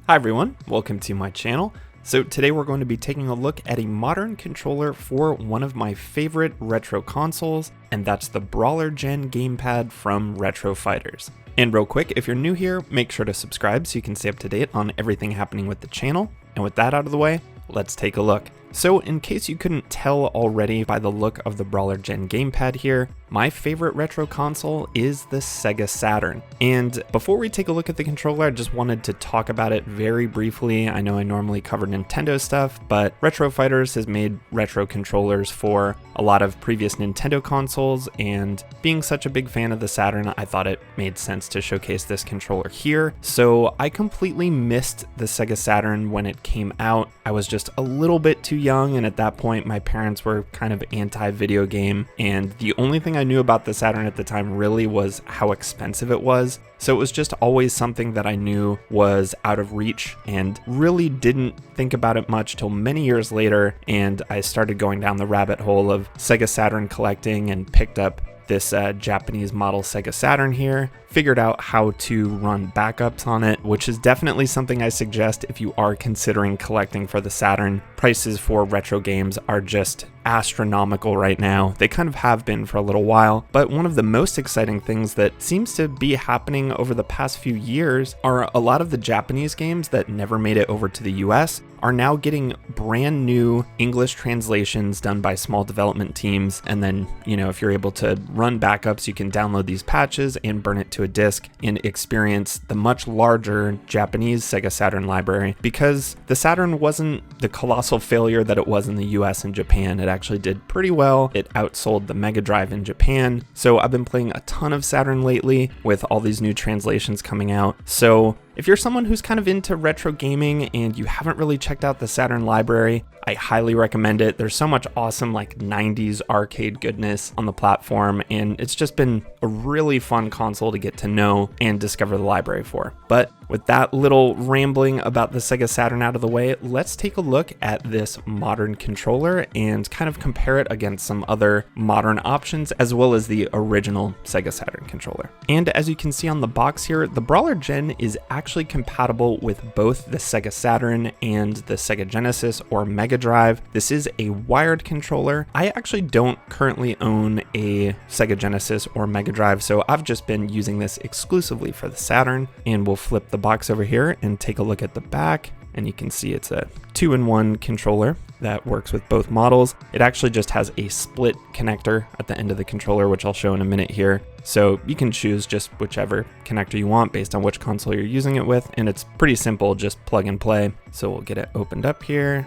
Hi everyone, welcome to my channel. So today we're going to be taking a look at a modern controller for one of my favorite retro consoles, and that's the BrawlerGen gamepad from Retro Fighters. And real quick, if you're new here, make sure to subscribe so you can stay up to date on everything happening with the channel. And with that out of the way, let's take a look. So in case you couldn't tell already by the look of the BrawlerGen gamepad here, my favorite retro console is the Sega Saturn. And before we take a look at the controller, I just wanted to talk about it very briefly. I know I normally cover Nintendo stuff, but Retro Fighters has made retro controllers for a lot of previous Nintendo consoles, and being such a big fan of the Saturn, I thought it made sense to showcase this controller here. So I completely missed the Sega Saturn when it came out. I was just a little bit too young, and at that point my parents were kind of anti-video game, and the only thing I knew about the Saturn at the time really was how expensive it was. So it was just always something that I knew was out of reach and really didn't think about it much till many years later, and I started going down the rabbit hole of Sega Saturn collecting and picked up this Japanese model Sega Saturn here, figured out how to run backups on it, which is definitely something I suggest if you are considering collecting for the Saturn. Prices for retro games are just astronomical right now. They kind of have been for a little while, but one of the most exciting things that seems to be happening over the past few years are a lot of the Japanese games that never made it over to the US are now getting brand new English translations done by small development teams. And then, if you're able to run backups, you can download these patches and burn it to a disk and experience the much larger Japanese Sega Saturn library, because the Saturn wasn't the colossal failure that it was in the US and Japan. It actually did pretty well. It outsold the Mega Drive in Japan. So I've been playing a ton of Saturn lately with all these new translations coming out. So if you're someone who's kind of into retro gaming and you haven't really checked out the Saturn library, I highly recommend it. There's so much awesome 90s arcade goodness on the platform, and it's just been a really fun console to get to know and discover the library for. But with that little rambling about the Sega Saturn out of the way, let's take a look at this modern controller and kind of compare it against some other modern options, as well as the original Sega Saturn controller. And as you can see on the box here, the BrawlerGen is actually compatible with both the Sega Saturn and the Sega Genesis or Mega Drive. This is a wired controller. I actually don't currently own a Sega Genesis or Mega Drive, so I've just been using this exclusively for the Saturn. And we'll flip the box over here and take a look at the back, and you can see it's a 2-in-1 controller that works with both models. It actually just has a split connector at the end of the controller, which I'll show in a minute here. So you can choose just whichever connector you want based on which console you're using it with, and it's pretty simple, just plug and play. So we'll get it opened up here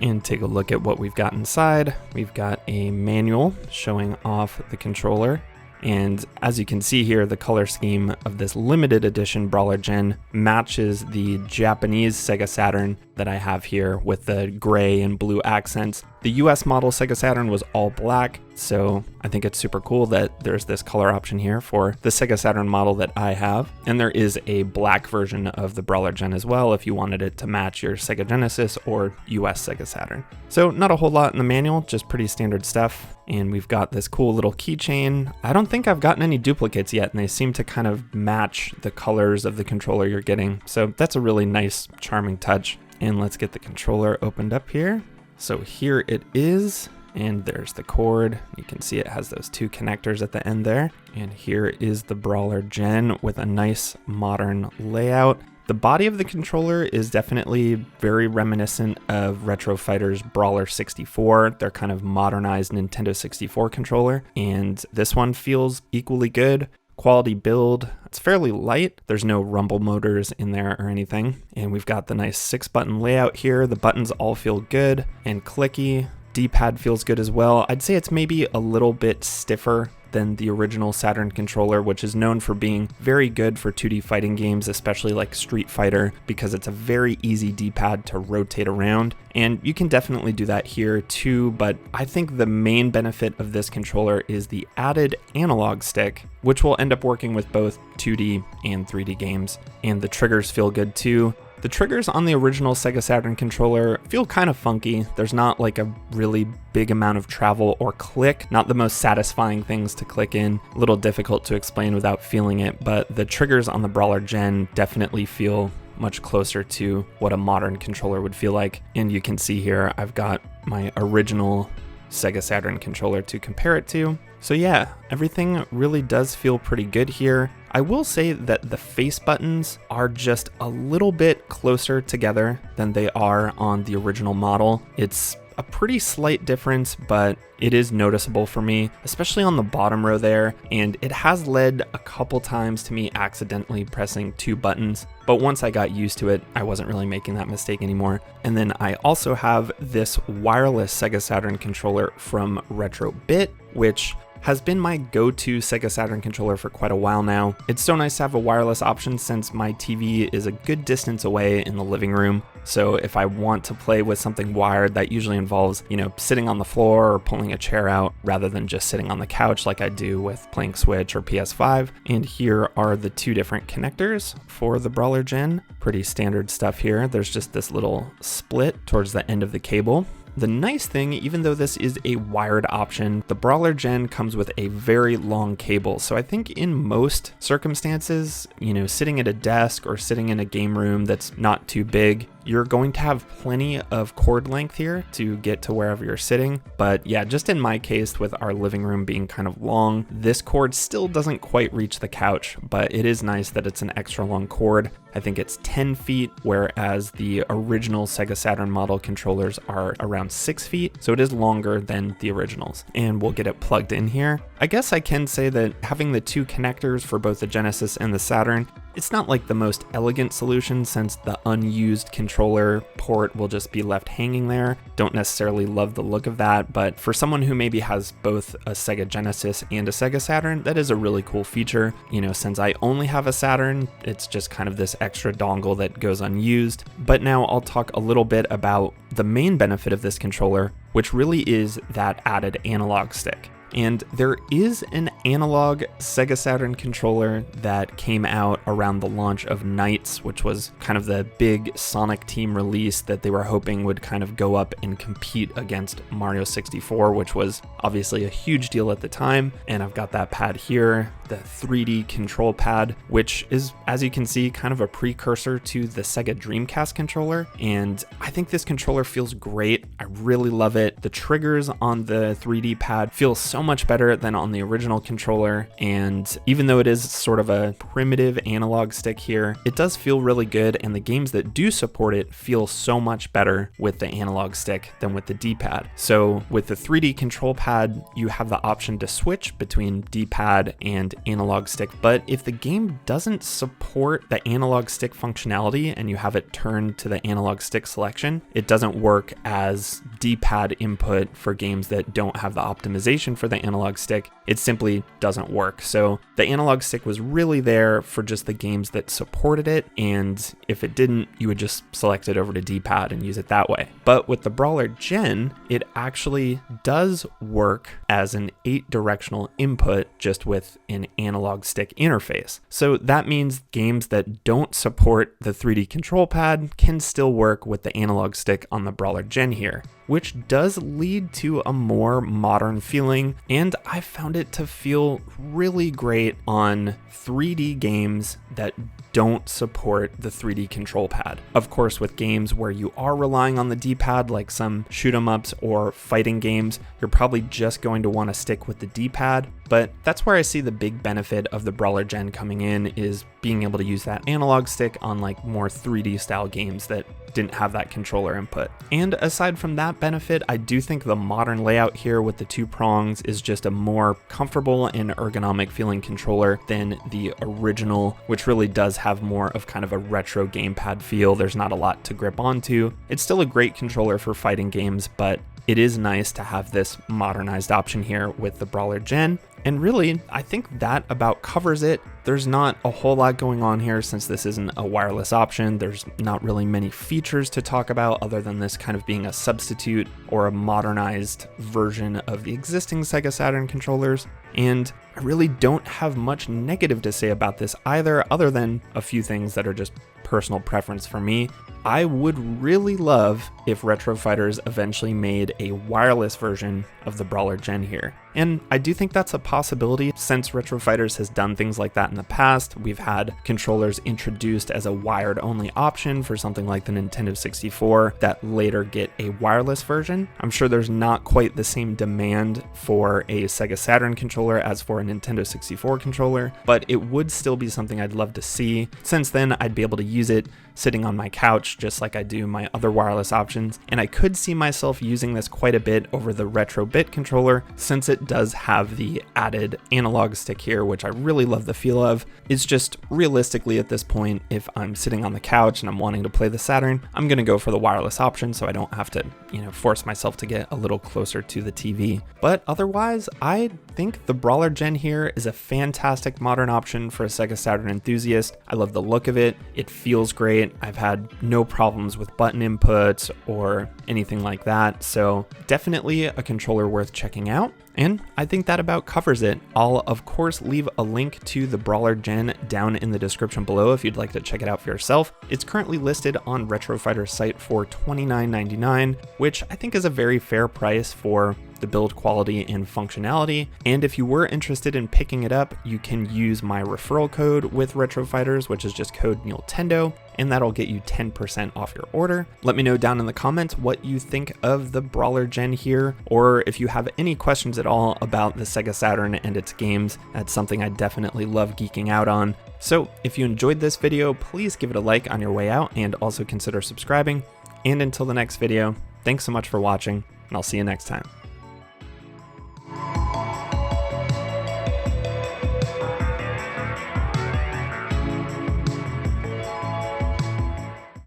and take a look at what we've got inside. We've got a manual showing off the controller. And as you can see here, the color scheme of this limited edition BrawlerGen matches the Japanese Sega Saturn that I have here with the gray and blue accents. The US model Sega Saturn was all black, so I think it's super cool that there's this color option here for the Sega Saturn model that I have. And there is a black version of the BrawlerGen as well if you wanted it to match your Sega Genesis or US Sega Saturn. So not a whole lot in the manual, just pretty standard stuff. And we've got this cool little keychain. I don't think I've gotten any duplicates yet, and they seem to kind of match the colors of the controller you're getting. So that's a really nice, charming touch. And let's get the controller opened up here. So here it is, and there's the cord. You can see it has those two connectors at the end there. And here is the BrawlerGen with a nice modern layout. The body of the controller is definitely very reminiscent of Retro Fighters' Brawler 64, their kind of modernized Nintendo 64 controller, and this one feels equally good. Quality build, it's fairly light. There's no rumble motors in there or anything. And we've got the nice 6-button layout here. The buttons all feel good and clicky. D-pad feels good as well. I'd say it's maybe a little bit stiffer than the original Saturn controller, which is known for being very good for 2D fighting games, especially like Street Fighter, because it's a very easy D-pad to rotate around. And you can definitely do that here too, but I think the main benefit of this controller is the added analog stick, which will end up working with both 2D and 3D games. And the triggers feel good too. The triggers on the original Sega Saturn controller feel kind of funky. There's not like a really big amount of travel or click, not the most satisfying things to click in. A little difficult to explain without feeling it, but the triggers on the BrawlerGen definitely feel much closer to what a modern controller would feel like. And you can see here, I've got my original Sega Saturn controller to compare it to. So yeah, everything really does feel pretty good here. I will say that the face buttons are just a little bit closer together than they are on the original model. It's a pretty slight difference, but it is noticeable for me, especially on the bottom row there, and it has led a couple times to me accidentally pressing 2 buttons, but once I got used to it, I wasn't really making that mistake anymore. And then I also have this wireless Sega Saturn controller from RetroBit, which has been my go-to Sega Saturn controller for quite a while now. It's so nice to have a wireless option since my TV is a good distance away in the living room. So if I want to play with something wired, that usually involves, sitting on the floor or pulling a chair out rather than just sitting on the couch like I do with playing Switch or PS5. And here are the 2 different connectors for the BrawlerGen. Pretty standard stuff here. There's just this little split towards the end of the cable. The nice thing, even though this is a wired option, the BrawlerGen comes with a very long cable. So I think in most circumstances, sitting at a desk or sitting in a game room that's not too big, you're going to have plenty of cord length here to get to wherever you're sitting. But yeah, just in my case, with our living room being kind of long, this cord still doesn't quite reach the couch, but it is nice that it's an extra long cord. I think it's 10 feet, whereas the original Sega Saturn model controllers are around 6 feet. So it is longer than the originals, and we'll get it plugged in here. I guess I can say that having the 2 connectors for both the Genesis and the Saturn, it's not like the most elegant solution since the unused controller port will just be left hanging there. Don't necessarily love the look of that, but for someone who maybe has both a Sega Genesis and a Sega Saturn, that is a really cool feature. Since I only have a Saturn, it's just kind of this extra dongle that goes unused. But now I'll talk a little bit about the main benefit of this controller, which really is that added analog stick. And there is an analog Sega Saturn controller that came out around the launch of Knights, which was kind of the big Sonic Team release that they were hoping would kind of go up and compete against Mario 64, which was obviously a huge deal at the time. And I've got that pad here, the 3D control pad, which is, as you can see, kind of a precursor to the Sega Dreamcast controller. And I think this controller feels great. I really love it. The triggers on the 3D pad feel so much better than on the original controller, and even though it is sort of a primitive analog stick here, it does feel really good, and the games that do support it feel so much better with the analog stick than with the D-pad. So with the 3D control pad, you have the option to switch between D-pad and analog stick, but if the game doesn't support the analog stick functionality and you have it turned to the analog stick selection, it doesn't work as D-pad input for games that don't have the optimization for the analog stick. It simply doesn't work. So the analog stick was really there for just the games that supported it, and if it didn't, you would just select it over to D-pad and use it that way. But with the BrawlerGen, it actually does work as an 8-directional input, just with an analog stick interface. So that means games that don't support the 3D control pad can still work with the analog stick on the BrawlerGen here, which does lead to a more modern feeling, and I found it to feel really great on 3D games that don't support the 3D control pad. Of course, with games where you are relying on the D-pad, like some shoot 'em ups or fighting games, you're probably just going to want to stick with the D-pad. But that's where I see the big benefit of the BrawlerGen coming in, is being able to use that analog stick on like more 3D style games that didn't have that controller input. And aside from that benefit, I do think the modern layout here with the 2 prongs is just a more comfortable and ergonomic feeling controller than the original, which really does have more of kind of a retro gamepad feel. There's not a lot to grip onto. It's still a great controller for fighting games, but it is nice to have this modernized option here with the BrawlerGen. And really, I think that about covers it. There's not a whole lot going on here since this isn't a wireless option. There's not really many features to talk about other than this kind of being a substitute or a modernized version of the existing Sega Saturn controllers. And I really don't have much negative to say about this either, other than a few things that are just personal preference for me. I would really love if Retro Fighters eventually made a wireless version of the BrawlerGen here. And I do think that's a possibility since Retro Fighters has done things like that in the past. We've had controllers introduced as a wired only option for something like the Nintendo 64 that later get a wireless version. I'm sure there's not quite the same demand for a Sega Saturn controller as for a Nintendo 64 controller, but it would still be something I'd love to see. Since then, I'd be able to use it sitting on my couch just like I do my other wireless options, and I could see myself using this quite a bit over the Retro Bit controller since it does have the added analog stick here, which I really love the feel of. It's just realistically at this point, if I'm sitting on the couch and I'm wanting to play the Saturn, I'm gonna go for the wireless option so I don't have to, force myself to get a little closer to the TV. But otherwise, I think the BrawlerGen here is a fantastic modern option for a Sega Saturn enthusiast. I love the look of it. It feels great. I've had no problems with button inputs or anything like that, so definitely a controller worth checking out. And I think that about covers it. I'll of course leave a link to the BrawlerGen down in the description below if you'd like to check it out for yourself. It's currently listed on Retro Fighter's site for $29.99, which I think is a very fair price for the build quality and functionality. And if you were interested in picking it up, you can use my referral code with Retro Fighters, which is just code NeilTendo, and that'll get you 10% off your order. Let me know down in the comments what you think of the BrawlerGen here, or if you have any questions at all about the Sega Saturn and its games. That's something I definitely love geeking out on. So if you enjoyed this video, please give it a like on your way out and also consider subscribing. And until the next video, thanks so much for watching, and I'll see you next time.